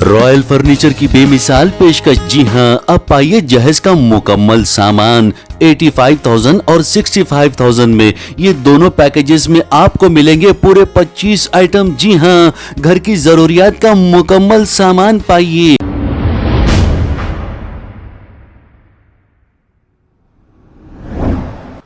Royal furniture की बेमिसाल पेशकश। जी हां, अब पाइए जहेज का मुकम्मल सामान 85,000 और 65,000 में। ये दोनों पैकेजेस में आपको मिलेंगे पूरे 25 आइटम। जी हां, घर की जरूरियात का मुकम्मल सामान पाइए।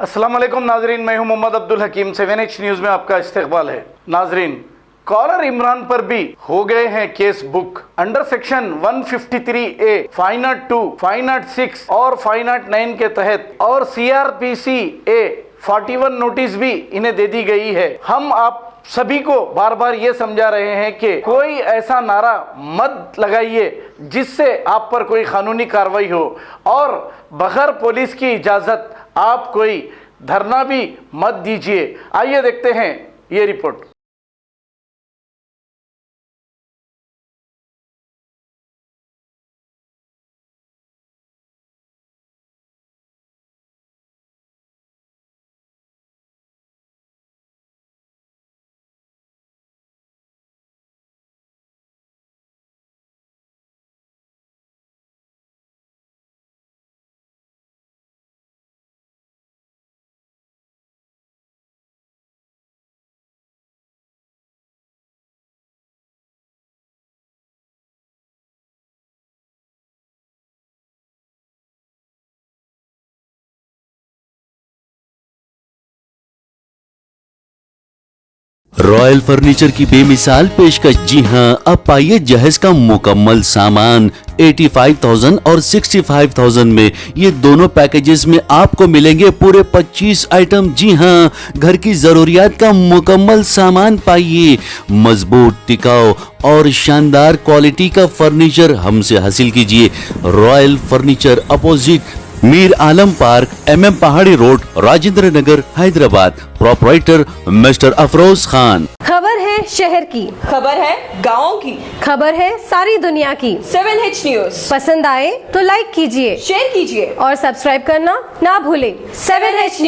अस्सलाम वालेकुम नाजरीन, मैं हूं मोहम्मद अब्दुल हकीम। 7H न्यूज़ में आपका इस्तकबाल है। नाजरीन, कॉलर इमरान पर भी हो गए हैं case book. Under section 153A, 502, 506 और 509 के तहत और CRPC A 41 नोटिस भी इन्हें दे दी गई है। हम आप सभी को बार बार ये समझा रहे हैं कि कोई ऐसा नारा मत लगाइए जिससे आप पर कोई कानूनी कार्रवाई हो, और बगैर पुलिस की इजाज़त आप कोई धरना भी मत दीजिए। आइए देखते हैं ये रिपोर्ट। रॉयल फर्नीचर की बेमिसाल पेशकश। जी हां, अब पाइए जहेज का मुकम्मल सामान 85,000 और 65,000 में। ये दोनों पैकेजेस में आपको मिलेंगे पूरे 25 आइटम। जी हां, घर की जरूरियात का मुकम्मल सामान पाइए। मजबूत, टिकाऊ और शानदार क्वालिटी का फर्नीचर हमसे हासिल कीजिए। Royal furniture, opposite Mir Alam park, MM Pahadi road, Rajendra Nagar, Hyderabad. Proprietor mister Afroz Khan. खबर है शहर की, खबर है गाँव की, खबर है सारी दुनिया की। 7H न्यूज़ पसंद आए तो लाइक कीजिए, शेयर कीजिए और सब्सक्राइब करना ना भूलें। 7H news.